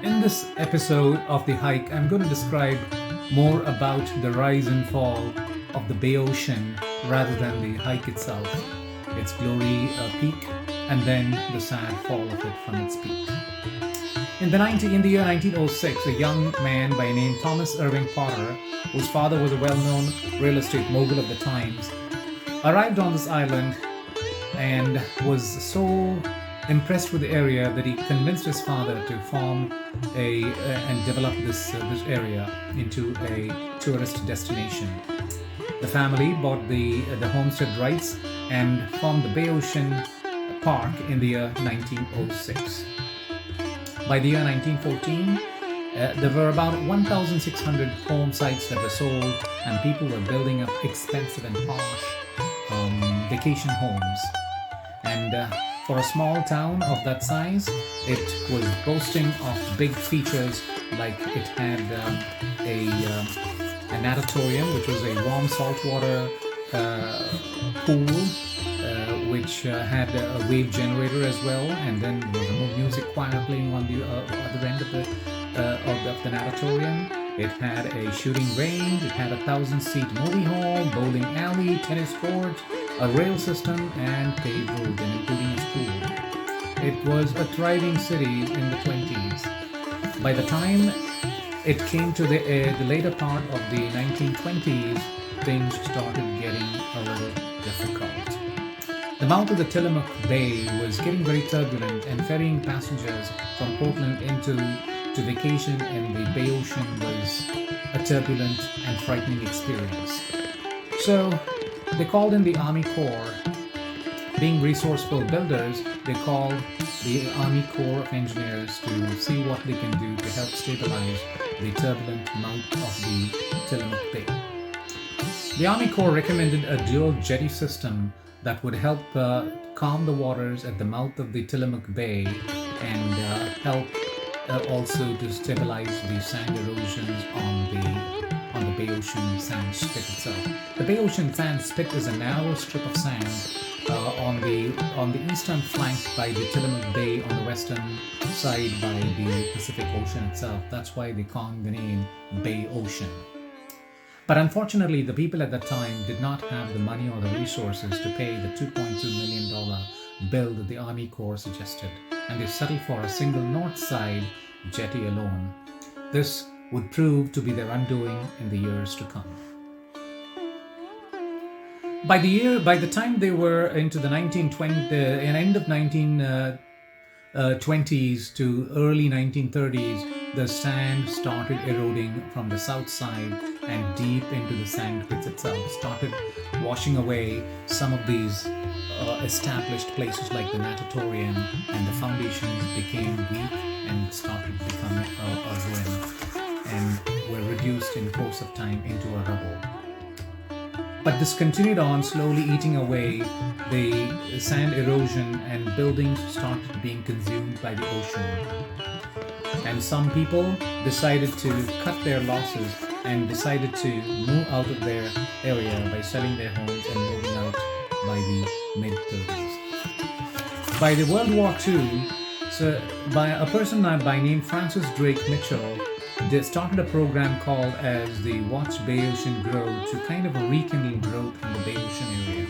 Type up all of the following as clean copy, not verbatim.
in this episode of The Hike, I'm going to describe more about the rise and fall of the Bayocean rather than the hike itself, its glory peak, and then the sad fall of it from its peak. In the year 1906, a young man by name Thomas Irving Potter, whose father was a well-known real estate mogul of the times, arrived on this island and was so impressed with the area that he convinced his father to form and develop this area into a tourist destination. The family bought the homestead rights and formed the Bayocean Park in the year 1906. By the year 1914, there were about 1,600 home sites that were sold, and people were building up expensive and posh vacation homes. And for a small town of that size, it was boasting of big features like it had a natatorium, which was a warm saltwater pool, which had a wave generator as well, and then there was a music choir playing on the other end of the natatorium. It had a shooting range, it had a 1,000-seat movie hall, bowling alley, tennis court, a rail system, and paved roads, and including a school. It was a thriving city in the 20s. By the time it came to the later part of the 1920s, things started getting a little difficult. The mouth of the Tillamook Bay was getting very turbulent, and ferrying passengers from Portland into vacation in the Bayocean was a turbulent and frightening experience. So they called in the Army Corps. Being resourceful builders, they called the Army Corps of Engineers to see what they can do to help stabilize the turbulent mouth of the Tillamook Bay. The Army Corps recommended a dual jetty system that would help calm the waters at the mouth of the Tillamook Bay and help also to stabilize the sand erosions on the Bayocean sand spit itself. The Bayocean sand spit is a narrow strip of sand on the eastern flank by the Tillamook Bay, on the western side by the Pacific Ocean itself. That's why they coined the name Bayocean. But unfortunately, the people at that time did not have the money or the resources to pay the $2.2 million bill that the Army Corps suggested, and they settled for a single north side jetty alone. This would prove to be their undoing in the years to come. By the time they were into the end of 1920s to early 1930s, the sand started eroding from the south side and deep into the sand pits itself, started washing away some of these established places like the natatorium, and the foundations became weak and started becoming a ruin and were reduced in course of time into a rubble. But this continued on, slowly eating away the sand erosion, and buildings started being consumed by the ocean. And some people decided to cut their losses and decided to move out of their area by selling their homes and moving out by the mid-30s. By the World War II, by a person by name Francis Drake Mitchell, they started a program called as the Watch Bayocean Grow to kind of rekindle growth in the Bayocean area.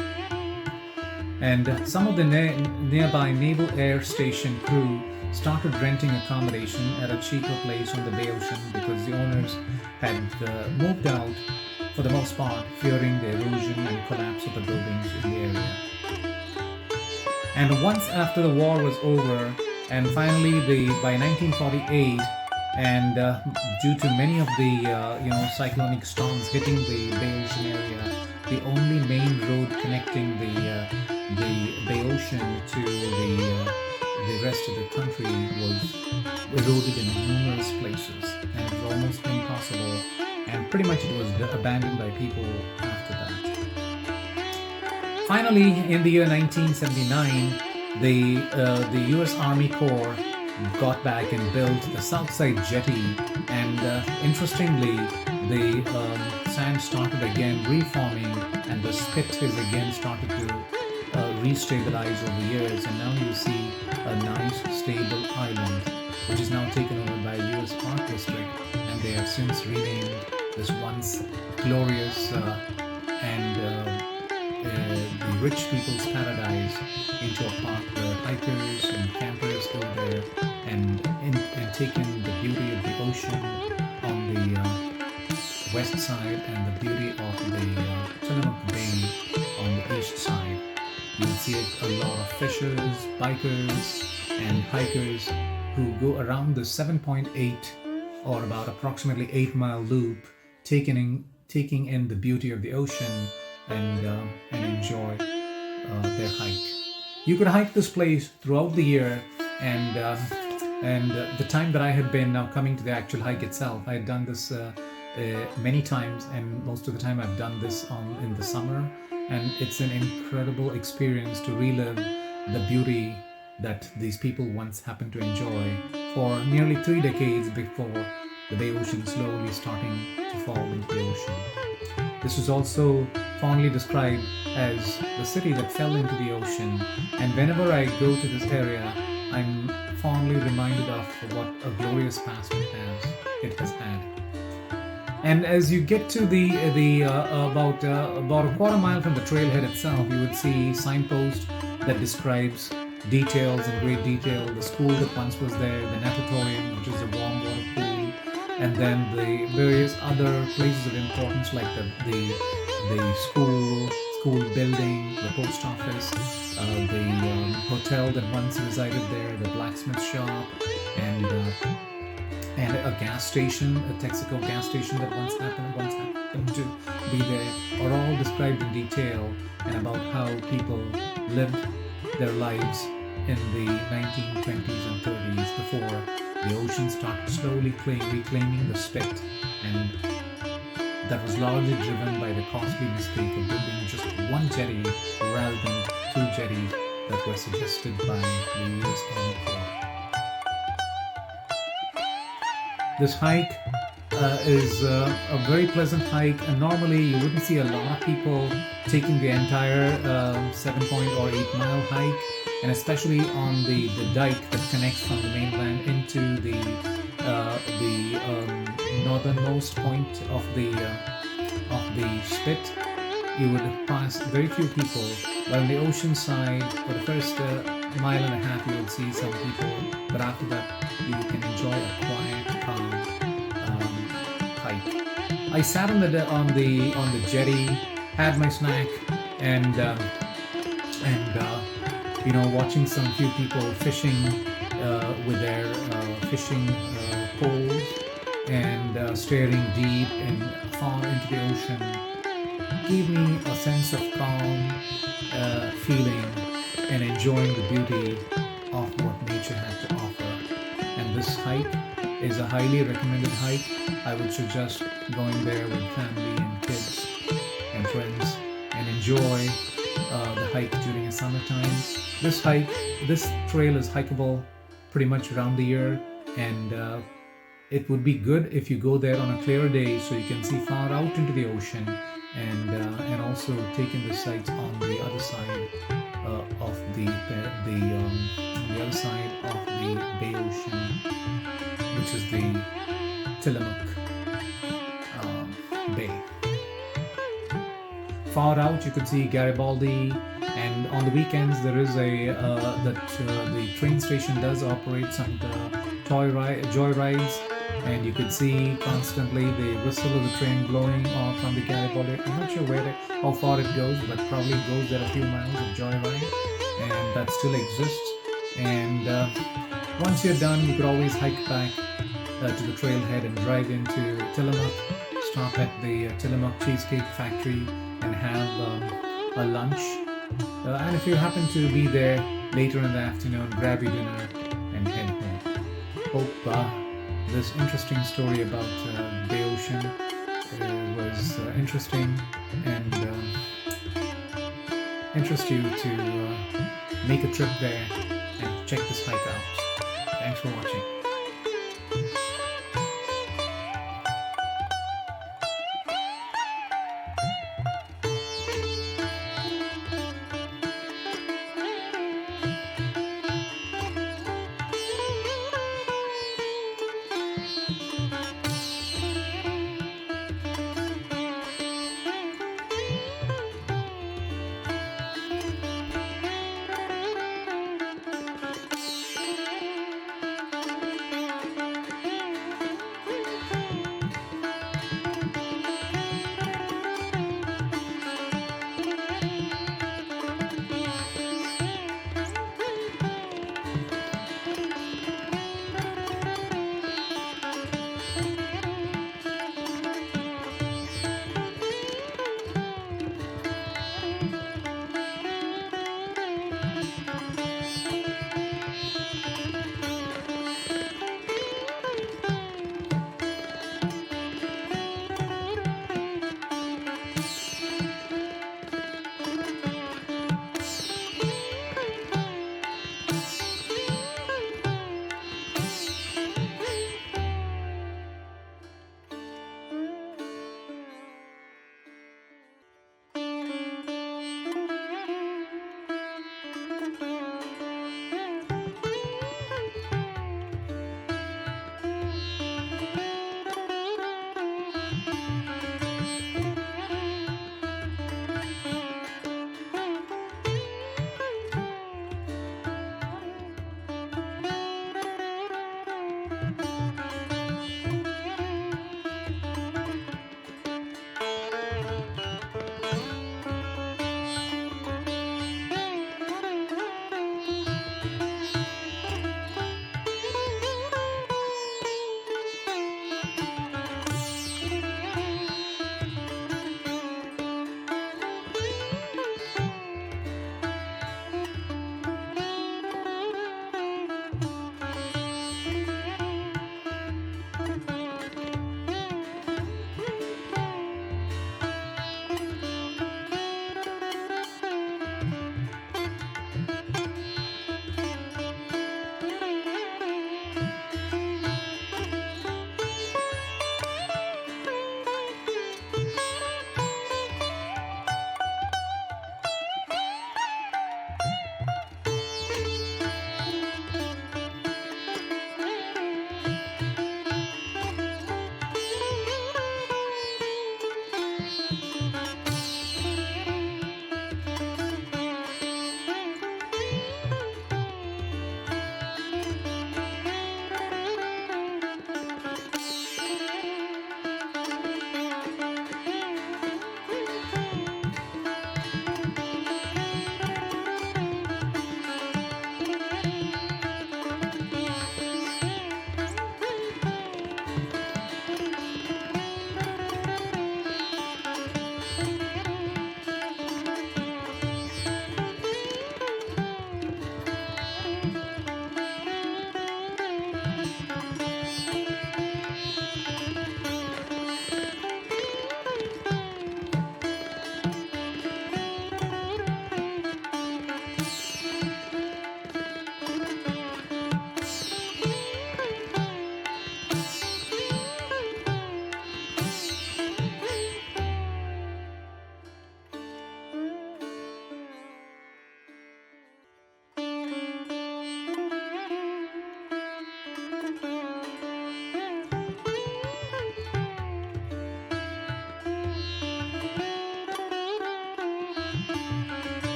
And some of the nearby Naval Air Station crew started renting accommodation at a cheaper place on the Bayocean because the owners had moved out for the most part, fearing the erosion and collapse of the buildings in the area. And once after the war was over, and finally by 1948, and due to many of the cyclonic storms hitting the Bayocean area, the only main road connecting the Bayocean to the rest of the country was eroded in numerous places, and it was almost impossible, and pretty much it was abandoned by people after that. Finally, in the year 1979, the US Army Corps got back and built the Southside Jetty, and interestingly, the sand started again reforming, and the spit has again started to restabilize over years, and now you see a nice stable island which is now taken over by US Park District, and they have since renamed this once glorious the rich people's paradise into a park where hikers and campers go there and take in the beauty of the ocean on the west side and the beauty of the Tillamook Bay on the east side. You'll see a lot of fishers, bikers, and hikers who go around the 7.8 or about approximately 8-mile loop, taking in the beauty of the ocean and enjoy their hike. You could hike this place throughout the year, and the time that I had been now coming to the actual hike itself, I had done this many times, and most of the time I've done this in the summer, and it's an incredible experience to relive the beauty that these people once happened to enjoy for nearly 3 decades before the Bayocean slowly starting to fall into the ocean. This was also fondly described as the city that fell into the ocean, and whenever I go to this area, I'm fondly reminded of what a glorious past it has had. And as you get to about a quarter mile from the trailhead itself, you would see signpost that describes details in great detail the school that once was there, the natatorium, which is a warm water pool, and then the various other places of importance like the school building, the post office, the hotel that once resided there, the blacksmith shop, and a gas station, a Texaco gas station that once happened to be there, are all described in detail, and about how people lived their lives in the 1920s and 30s before the ocean started slowly reclaiming the spit, and that was largely driven by the costly mistake of building just one jetty rather than 2 jetties that were suggested by the US Army Corps. This hike is a very pleasant hike, and normally you wouldn't see a lot of people taking the entire 7 or 8 mile hike, and especially on the dike that connects from the mainland into the northernmost point of the spit. You would pass very few people, but on the ocean side, for the first mile and a half, you would see some people, but after that, you can enjoy a quiet, calm hike. I sat on the jetty, had my snack, and watching some few people fishing with their fishing poles and staring deep and far into the ocean gave me a sense of calm feeling and enjoying the beauty of what nature had to offer. And this hike is a highly recommended hike. I would suggest going there with family and kids and friends and enjoy the hike during a summertime. This trail is hikeable pretty much around the year, and it would be good if you go there on a clear day so you can see far out into the ocean, and also take in the sights on the other side of the other side of the Bayocean, which is the Tillamook Bay. Far out, you could see Garibaldi, and on the weekends there is the train station does operate some joy rides, and you could see constantly the whistle of the train blowing off from the Garibaldi. I'm not sure how far it goes, but probably it goes there a few miles of joyride, and that still exists. And once you're done, you could always hike back to the trailhead and drive into Tillamook, stop at the Tillamook Cheesecake Factory and have a lunch. And if you happen to be there later in the afternoon, grab your dinner and head home. Hope this interesting story about Bayocean was interesting and interest you to make a trip there and check this hike out. Thanks for watching.